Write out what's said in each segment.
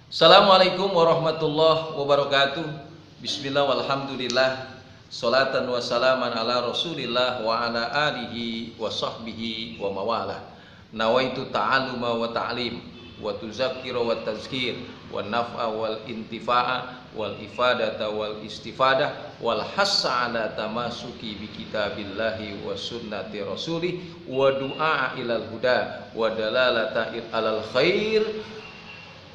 Assalamualaikum warahmatullahi wabarakatuh. Bismillah walhamdulillah. Salatan wa salaman ala rasulillah wa ala alihi wa sahbihi wa mawalah. Nawaitu ta'aluma wa ta'lim wa tuzakkira wa tazkir wa naf'a wal intifa'a wal ifadata wal istifadah wal hassa ala tamasuki bi kitabillahi wa sunnati rasulih wa du'a ilal huda wa dalalata alal khair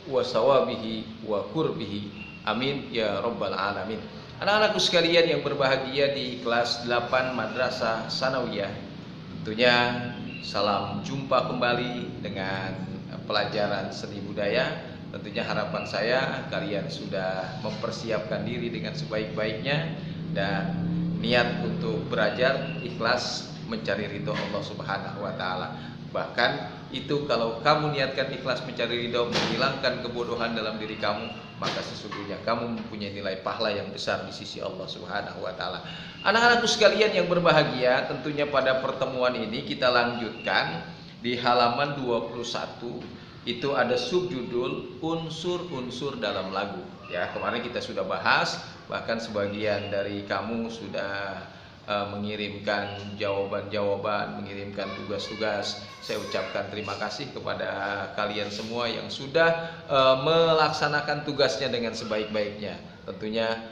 wa sawabihi wa kurbihi, amin ya rabbal alamin. Anak-anakku sekalian yang berbahagia di kelas 8 Madrasah Sanawiyah, tentunya salam jumpa kembali dengan pelajaran seni budaya. Tentunya harapan saya kalian sudah mempersiapkan diri dengan sebaik-baiknya dan niat untuk belajar ikhlas mencari ridho Allah Subhanahu wa taala. Bahkan itu kalau kamu niatkan ikhlas mencari ridho, menghilangkan kebodohan dalam diri kamu, maka sesungguhnya kamu mempunyai nilai pahala yang besar di sisi Allah Subhanahu wa taala. Anak-anakku sekalian yang berbahagia, tentunya pada pertemuan ini kita lanjutkan di halaman 21. Itu ada subjudul unsur-unsur dalam lagu. Ya, kemarin kita sudah bahas, bahkan sebagian dari kamu sudah mengirimkan jawaban-jawaban, mengirimkan tugas-tugas. Saya ucapkan terima kasih kepada kalian semua yang sudah melaksanakan tugasnya dengan sebaik-baiknya. Tentunya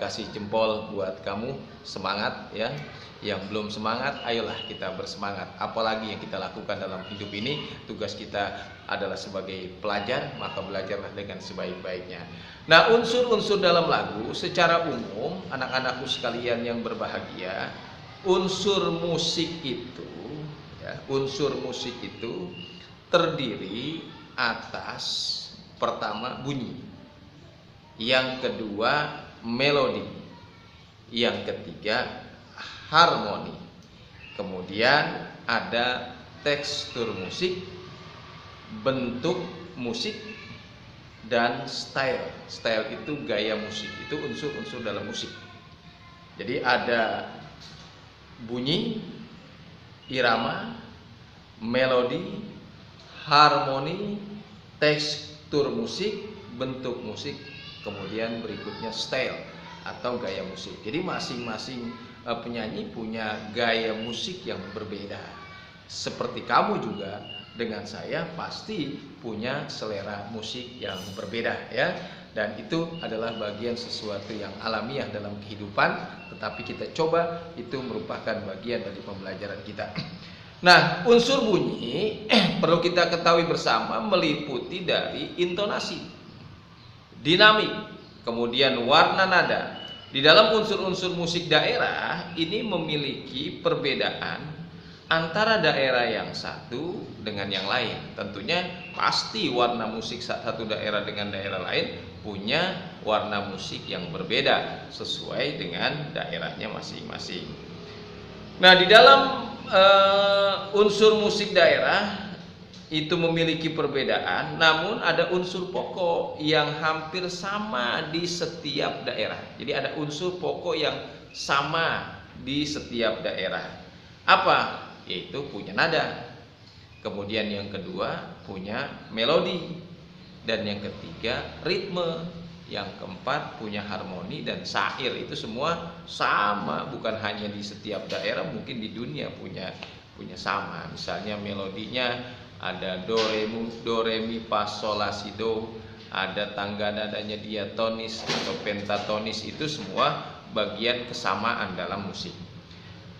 kasih jempol buat kamu, semangat ya. Yang belum semangat, ayolah kita bersemangat. Apalagi yang kita lakukan dalam hidup ini, tugas kita adalah sebagai pelajar, maka belajarlah dengan sebaik-baiknya. Nah, unsur-unsur dalam lagu secara umum, anak-anakku sekalian yang berbahagia, unsur musik itu terdiri atas pertama bunyi, yang kedua melodi, yang ketiga harmoni, kemudian ada tekstur musik, bentuk musik, dan style. Style itu gaya musik, itu unsur-unsur dalam musik. Jadi ada bunyi, irama, melodi, harmoni, tekstur musik, bentuk musik, kemudian berikutnya style atau gaya musik. Jadi masing-masing penyanyi punya gaya musik yang berbeda. Seperti kamu juga dengan saya pasti punya selera musik yang berbeda ya. Dan itu adalah bagian sesuatu yang alamiah dalam kehidupan, tetapi kita coba itu merupakan bagian dari pembelajaran kita. Nah, unsur bunyi perlu kita ketahui bersama meliputi dari intonasi, dinamik, kemudian warna nada. Di dalam unsur-unsur musik daerah ini memiliki perbedaan antara daerah yang satu dengan yang lain. Tentunya pasti warna musik satu daerah dengan daerah lain punya warna musik yang berbeda sesuai dengan daerahnya masing-masing. Nah, di dalam unsur musik daerah itu memiliki perbedaan, namun ada unsur pokok yang hampir sama di setiap daerah. Jadi ada unsur pokok yang sama di setiap daerah. Apa? Yaitu punya nada. Kemudian yang kedua punya melodi. Dan yang ketiga ritme. Yang keempat punya harmoni dan syair. Itu semua sama, bukan hanya di setiap daerah, mungkin di dunia punya sama. Misalnya melodinya ada do re mi fa sol la si do, ada tangga nadanya diatonis atau pentatonis. Itu semua bagian kesamaan dalam musik.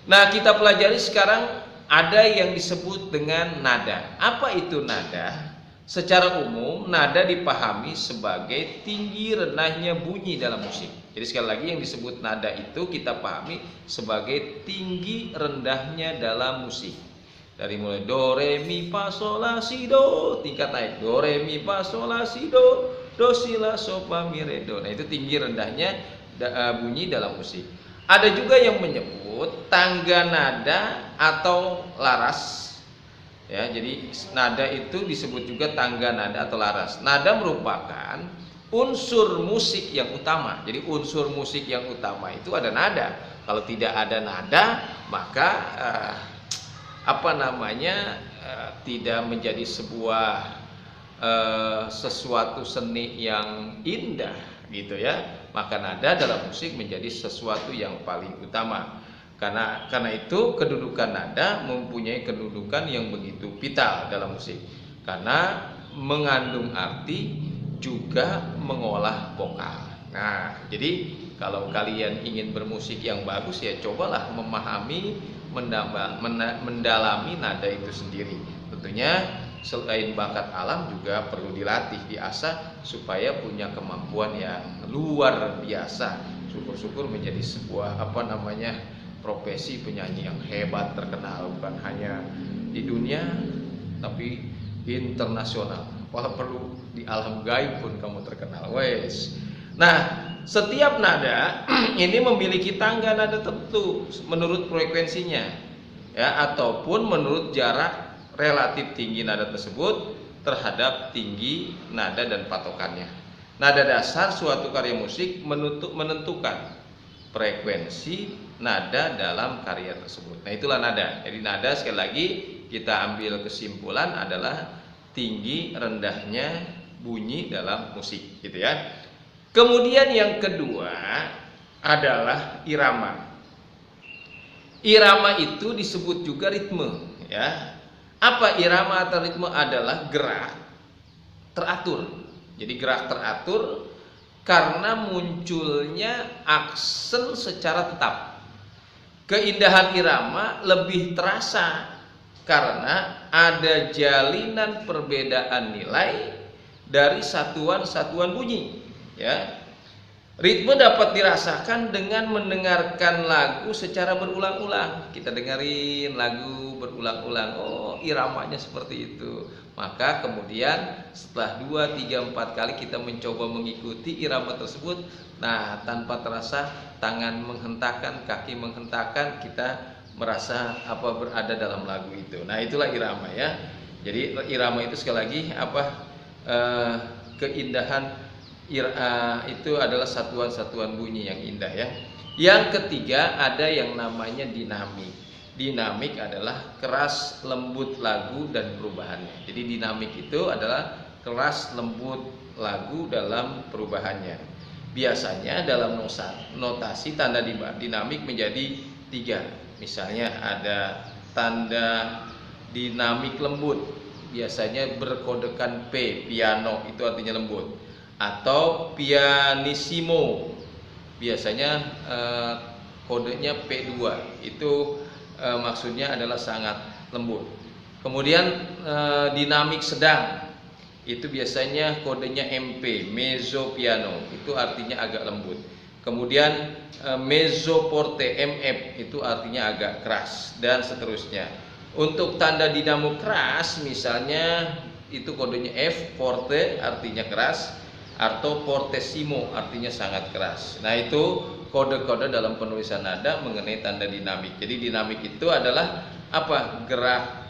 Nah, kita pelajari sekarang ada yang disebut dengan nada. Apa itu nada? Secara umum nada dipahami sebagai tinggi rendahnya bunyi dalam musik. Jadi sekali lagi yang disebut nada itu kita pahami sebagai tinggi rendahnya dalam musik. Dari mulai do re mi fa sol la si do, tingkat naik do re mi fa sol la si do si la so fa mi re do. Nah, itu tinggi rendahnya bunyi dalam musik. Ada juga yang menyebut tangga nada atau laras. Ya, jadi nada itu disebut juga tangga nada atau laras. Nada merupakan unsur musik yang utama. Jadi unsur musik yang utama itu ada nada. Kalau tidak ada nada, maka tidak menjadi sebuah sesuatu seni yang indah gitu ya, maka nada dalam musik menjadi sesuatu yang paling utama. Karena itu kedudukan nada mempunyai kedudukan yang begitu vital dalam musik, karena mengandung arti juga mengolah vokal. Nah, jadi kalau kalian ingin bermusik yang bagus ya cobalah memahami, mendalami nada itu sendiri. Tentunya selain bakat alam juga perlu dilatih, diasah supaya punya kemampuan yang luar biasa. Syukur-syukur menjadi sebuah profesi penyanyi yang hebat, terkenal bukan hanya di dunia tapi internasional. Walau perlu di alam gaib pun kamu terkenal. Wes. Nah, setiap nada ini memiliki tangga nada tertentu menurut frekuensinya ya, ataupun menurut jarak relatif tinggi nada tersebut terhadap tinggi nada dan patokannya. Nada dasar suatu karya musik menentukan frekuensi nada dalam karya tersebut. Nah, itulah nada. Jadi nada sekali lagi kita ambil kesimpulan adalah tinggi rendahnya bunyi dalam musik, gitu ya. Kemudian yang kedua adalah irama. Irama itu disebut juga ritme, ya. Apa irama atau ritme? Adalah gerak teratur. Jadi gerak teratur karena munculnya aksen secara tetap. Keindahan irama lebih terasa karena ada jalinan perbedaan nilai dari satuan-satuan bunyi, ya. Ritme dapat dirasakan dengan mendengarkan lagu secara berulang-ulang. Kita dengerin lagu berulang-ulang, oh iramanya seperti itu. Maka kemudian setelah 2, 3, 4 kali kita mencoba mengikuti irama tersebut, nah tanpa terasa tangan menghentakkan, kaki menghentakkan, kita merasa berada dalam lagu itu. Nah, itulah irama, ya. Jadi irama itu sekali lagi keindahan itu adalah satuan-satuan bunyi yang indah, ya. Yang ketiga ada yang namanya dinamik. Dinamik adalah keras lembut lagu dan perubahannya. Jadi dinamik itu adalah keras lembut lagu dalam perubahannya. Biasanya dalam notasi tanda dinamik menjadi 3. Misalnya ada tanda dinamik lembut, biasanya berkodekan P, piano, itu artinya lembut. Atau pianissimo, biasanya kodenya P2, itu maksudnya adalah sangat lembut. Kemudian dinamik sedang, itu biasanya kodenya MP, mezzo piano, itu artinya agak lembut. Kemudian mezzo forte, MF, itu artinya agak keras, dan seterusnya. Untuk tanda dinamo keras misalnya itu kodenya F, forte artinya keras, atau fortissimo artinya sangat keras. Nah, itu kode-kode dalam penulisan nada mengenai tanda dinamik. Jadi dinamik itu adalah gerak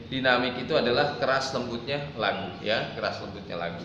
dinamik itu adalah keras lembutnya lagu, ya, keras lembutnya lagu.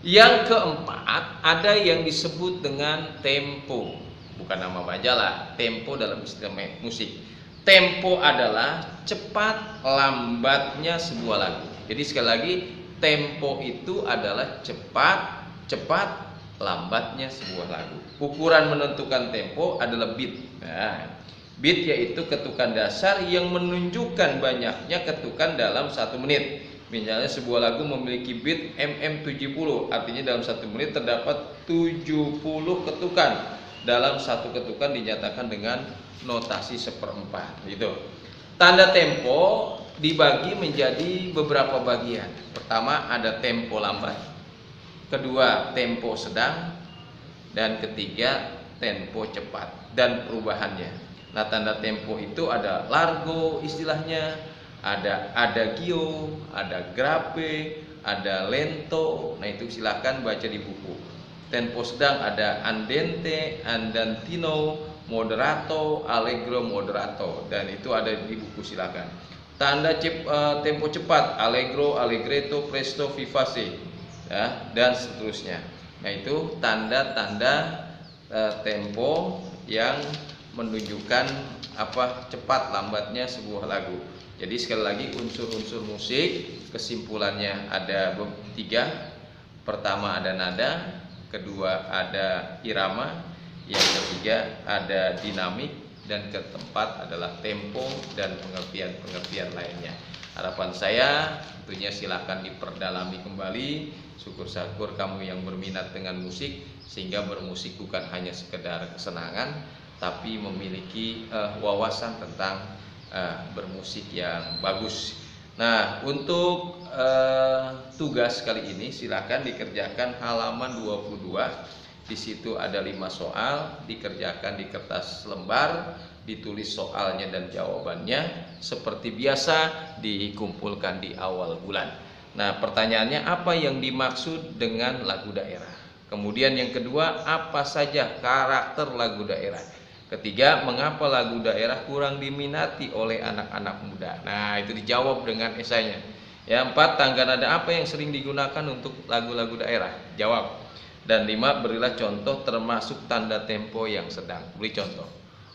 Yang keempat ada yang disebut dengan tempo. Bukan nama majalah, tempo dalam istilah musik. Tempo adalah cepat lambatnya sebuah lagu. Jadi sekali lagi, tempo itu adalah cepat lambatnya sebuah lagu. Ukuran menentukan tempo adalah beat. Nah, beat yaitu ketukan dasar yang menunjukkan banyaknya ketukan dalam 1 menit. Misalnya sebuah lagu memiliki beat MM70, artinya dalam 1 menit terdapat 70 ketukan. Dalam 1 ketukan dinyatakan dengan notasi 1/4 gitu. Tanda tempo dibagi menjadi beberapa bagian. Pertama ada tempo lambat, kedua tempo sedang, dan ketiga tempo cepat dan perubahannya. Nah, tanda tempo itu ada largo istilahnya, ada adagio, ada grave, ada lento. Nah, itu silahkan baca di buku. Tempo sedang ada andante, andantino, moderato, allegro, moderato, dan itu ada di buku, silakan. Tanda tempo cepat allegro, allegretto, presto, vivace, ya, dan seterusnya. Nah, itu tanda-tanda tempo yang menunjukkan cepat lambatnya sebuah lagu. Jadi sekali lagi unsur-unsur musik kesimpulannya ada 3. Pertama ada nada, kedua ada irama, yang ketiga ada dinamik, dan keempat adalah tempo dan pengertian-pengertian lainnya. Harapan saya tentunya silakan diperdalami kembali. Syukur-syukur kamu yang berminat dengan musik, sehingga bermusik bukan hanya sekedar kesenangan, tapi memiliki wawasan tentang bermusik yang bagus. Nah, untuk tugas kali ini silakan dikerjakan halaman 22. Di situ ada 5 soal, dikerjakan di kertas lembar, ditulis soalnya dan jawabannya. Seperti biasa dikumpulkan di awal bulan. Nah, pertanyaannya apa yang dimaksud dengan lagu daerah? Kemudian yang kedua, apa saja karakter lagu daerah? Ketiga, mengapa lagu daerah kurang diminati oleh anak-anak muda? Nah, itu dijawab dengan esainya. Yang 4, tangga nada apa yang sering digunakan untuk lagu-lagu daerah? Jawab. Dan 5, berilah contoh termasuk tanda tempo yang sedang. Beri contoh.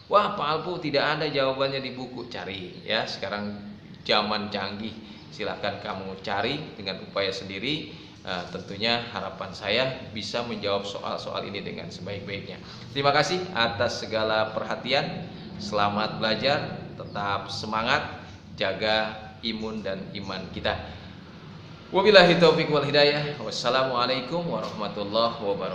Wah, Pak Alpu, tidak ada jawabannya di buku. Cari ya, sekarang zaman canggih. Silakan kamu cari dengan upaya sendiri. Tentunya harapan saya bisa menjawab soal-soal ini dengan sebaik-baiknya. Terima kasih atas segala perhatian. Selamat belajar, tetap semangat, jaga imun dan iman kita. Wabillahi taufiq wal hidayah. Wassalamualaikum warahmatullahi wabarakatuh.